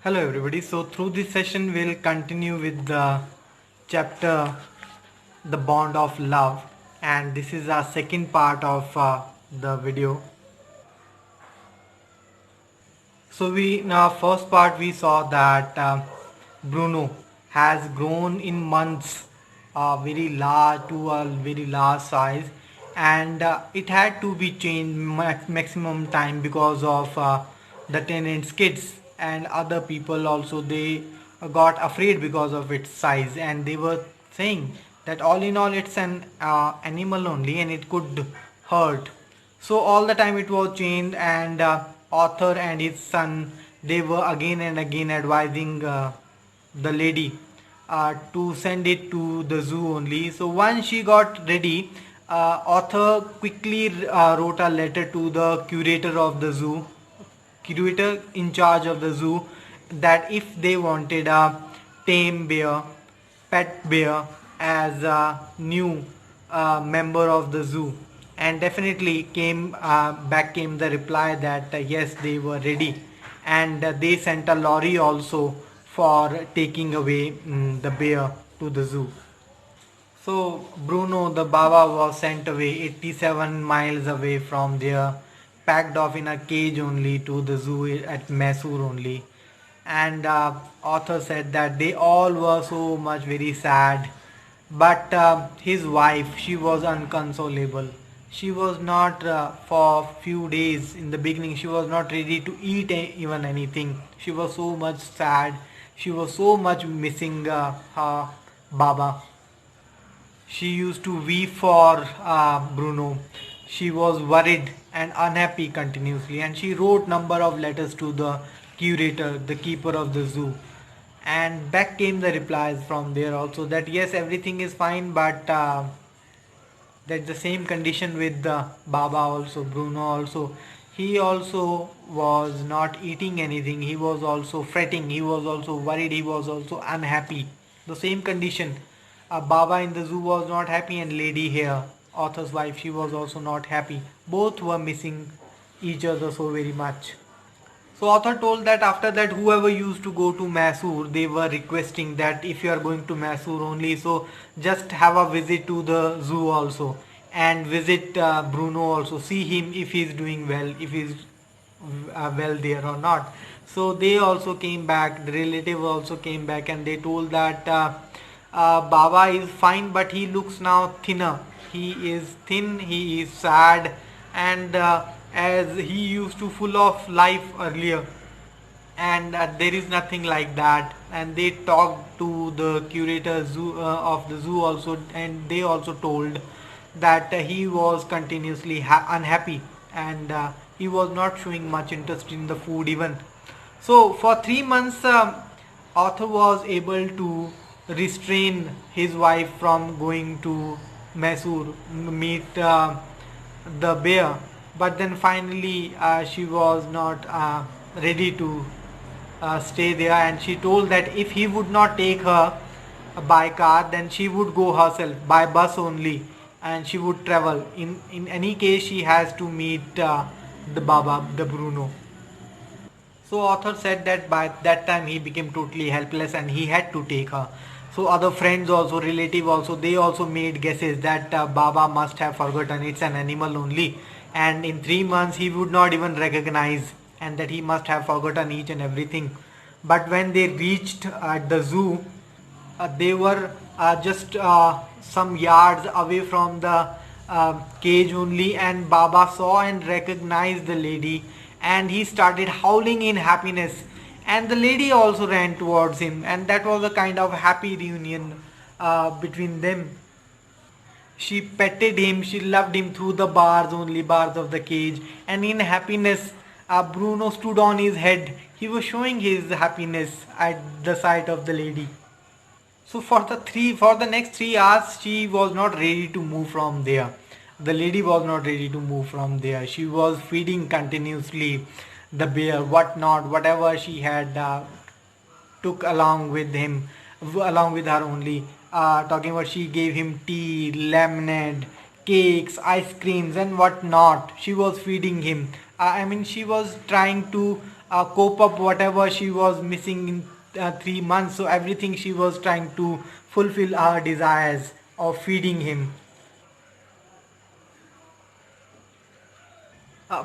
Hello everybody. So through this session we'll continue with the chapter The Bond of Love, and this is our second part of the video. So we in our first part we saw that Bruno has grown in months very large to a very large size, and it had to be changed maximum time because of the tenants kids and other people also. They got afraid because of its size, and they were saying that all in all it's an animal only and it could hurt. So all the time it was changed, and author and his son, they were again and again advising the lady to send it to the zoo only. So once she got ready, author quickly wrote a letter to the curator in charge of the zoo, that if they wanted a tame bear, pet bear, as a new member of the zoo. And definitely came the reply that yes, they were ready, and they sent a lorry also for taking away the bear to the zoo. So Bruno the Baba was sent away 87 miles away from there, packed off in a cage only to the zoo at Mysore only. And author said that they all were so much very sad, but his wife, she was unconsolable. She was not for few days in the beginning. She was not ready to eat even anything. She was so much sad. She was so much missing her Baba. She used to weep for Bruno. She was worried and unhappy continuously, and she wrote number of letters to the curator, the keeper of the zoo. And back came the replies from there also that yes, everything is fine, but that's the same condition with the Baba also, Bruno also. He also was not eating anything. He was also fretting. He was also worried. He was also unhappy. The same condition. Baba in the zoo was not happy, and lady here, author's wife, she was also not happy. Both were missing each other so very much. So author told that after that whoever used to go to Mysore, they were requesting that if you are going to Mysore only, so just have a visit to the zoo also, and visit Bruno also, see him if he is doing well, if he is well there or not. So they also came back, the relative also came back, and they told that Baba is fine, but he looks now thinner. He is thin, he is sad, and as he used to full of life earlier, and there is nothing like that. And they talked to the curator of the zoo also, and they also told that he was continuously unhappy, and he was not showing much interest in the food even. So for 3 months, author was able to restrain his wife from going to Mysore meet the bear, but then finally she was not ready to stay there, and she told that if he would not take her by car, then she would go herself by bus only, and she would travel. In any case, she has to meet the Baba, the Bruno. So author said that by that time he became totally helpless and he had to take her. So other friends also, relative also, they also made guesses that Baba must have forgotten it's an animal only, and in 3 months he would not even recognize, and that he must have forgotten each and everything. But when they reached at the zoo, they were just some yards away from the cage only, and Baba saw and recognized the lady, and he started howling in happiness, and the lady also ran towards him, and that was a kind of happy reunion between them. She petted him, she loved him through the bars of the cage, and in happiness, Bruno stood on his head. He was showing his happiness at the sight of the lady. So for the next 3 hours, she was not ready to move from there. The lady was not ready to move from there. She was feeding continuously the bear, whatever she had took along with him, along with her only. Talking about, she gave him tea, lemonade, cakes, ice creams, and whatnot. She was feeding him. I mean, she was trying to cope up whatever she was missing in 3 months. So everything she was trying to fulfill her desires of feeding him.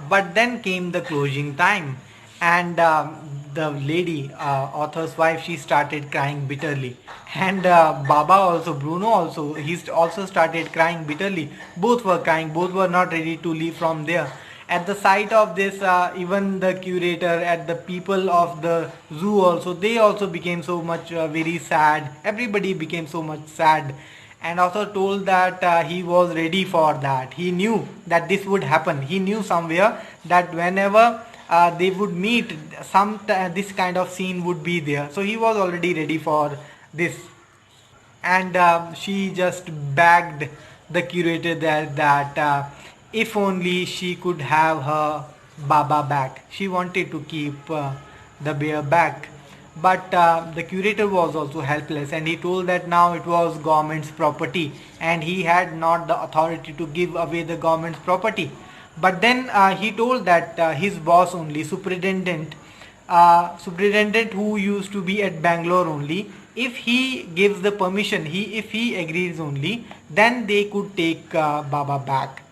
But then came the closing time, and the lady, author's wife, she started crying bitterly. And Baba also, Bruno also, also started crying bitterly. Both were crying, both were not ready to leave from there. At the sight of this, even the curator, at the people of the zoo also, they also became so much very sad. Everybody became so much sad, and also told that he was ready for that. He knew that this would happen. He knew somewhere that whenever they would meet, this kind of scene would be there. So he was already ready for this. And she just begged the curator that if only she could have her Baba back. She wanted to keep the bear back. But the curator was also helpless, and he told that now it was government's property and he had not the authority to give away the government's property. But then he told that his boss only, superintendent who used to be at Bangalore only, if he gives the permission, if he agrees only, then they could take Baba back.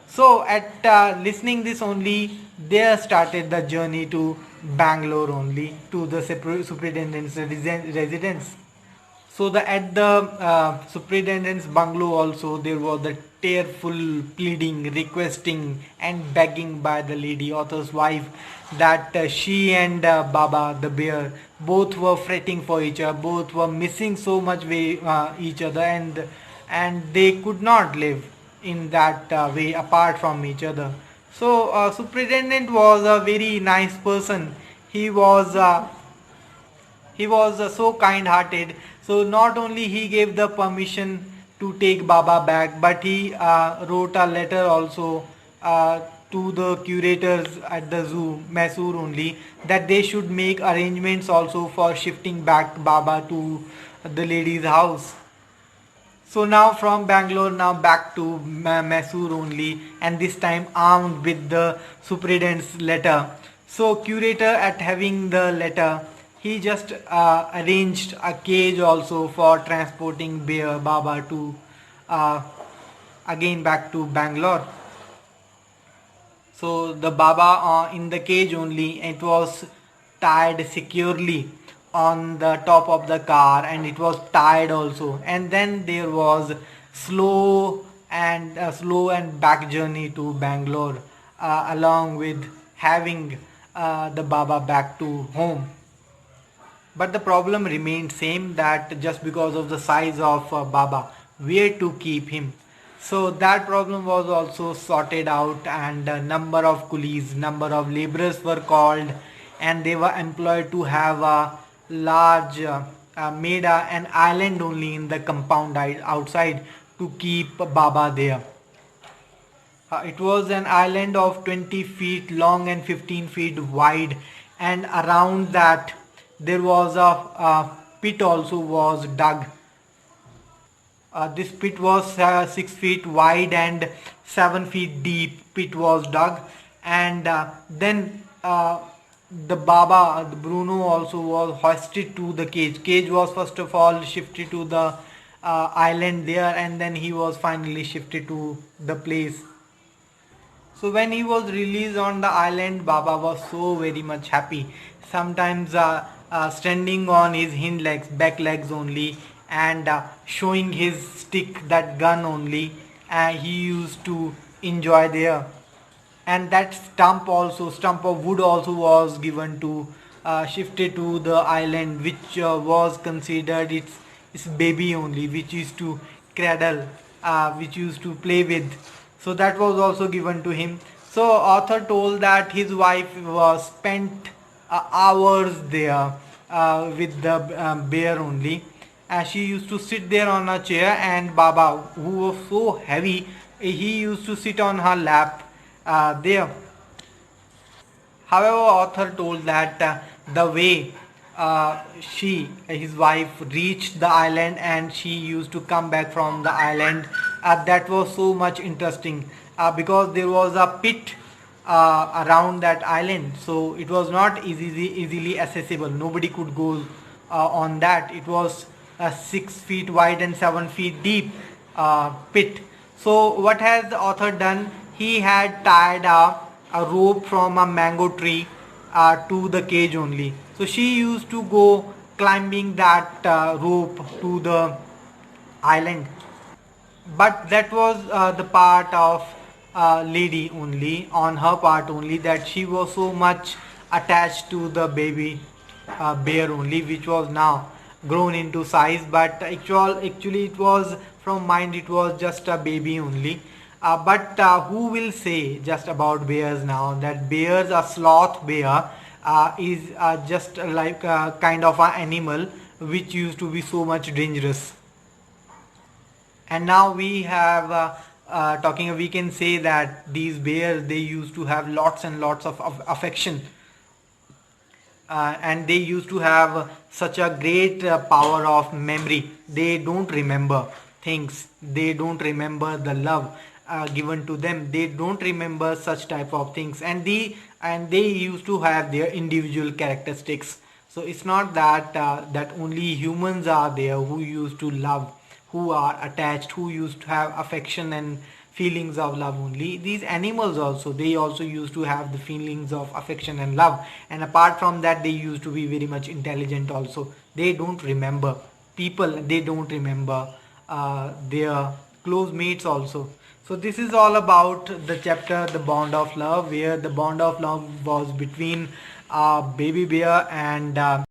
So at listening this only, there started the journey to Bangalore only, to the superintendent's residence. So the at the superintendent's bungalow also there was the tearful pleading, requesting and begging by the lady author's wife that she and Baba the bear both were fretting for each other, both were missing so much each other, and they could not live in that way apart from each other. So superintendent was a very nice person. He was so kind hearted. So not only he gave the permission to take Baba back, but he wrote a letter also to the curators at the zoo Mysore only, that they should make arrangements also for shifting back Baba to the lady's house. So now from Bangalore, now back to Mysore only, and this time armed with the superintendent's letter. So curator, at having the letter, he just arranged a cage also for transporting Bear Baba to uh, again back to Bangalore. So the Baba in the cage only, it was tied securely on the top of the car, and it was tied also. And then there was slow and back journey to Bangalore, along with having the Baba back to home. But the problem remained same, that just because of the size of Baba, where to keep him. So that problem was also sorted out, and a number of coolies, number of laborers were called, and they were employed to have a large made an island only in the compound outside to keep Baba there. It was an island of 20 feet long and 15 feet wide, and around that there was a pit also was dug. This pit was 6 feet wide and 7 feet deep. Pit was dug, and then the Baba, the Bruno, also was hoisted to the cage. Cage was first of all shifted to the island there, and then he was finally shifted to the place. So when he was released on the island, Baba was so very much happy. Sometimes standing on his hind legs, back legs only, and showing his stick, that gun only, he used to enjoy there. And that stump of wood also was given to shifted to the island, which was considered its baby only, which used to cradle, which used to play with. So that was also given to him. So author told that his wife was spent hours there with the bear only. She used to sit there on a chair, and Baba, who was so heavy, he used to sit on her lap there. However, author told that the way his wife, reached the island and she used to come back from the island, that was so much interesting, because there was a pit around that island, so it was not easily accessible. Nobody could go on that. It was a 6 feet wide and 7 feet deep pit. So what has the author done? He had tied a rope from a mango tree to the cage only. So she used to go climbing that rope to the island, but that was the part of lady only, on her part only, that she was so much attached to the baby bear only, which was now grown into size, but actually it was from mind, it was just a baby only. But who will say just about bears now, that bears, a sloth bear is just like a kind of an animal which used to be so much dangerous. And now we have talking, we can say that these bears, they used to have lots and lots of affection, and they used to have such a great power of memory. They don't remember things, they don't remember the love given to them, they don't remember such type of things, and they used to have their individual characteristics. So it's not that that only humans are there who used to love, who are attached, who used to have affection and feelings of love only. These animals also, they also used to have the feelings of affection and love, and apart from that, they used to be very much intelligent also. They don't remember people, they don't remember their close mates also. So this is all about the chapter, the bond of love, where the bond of love was between baby bear and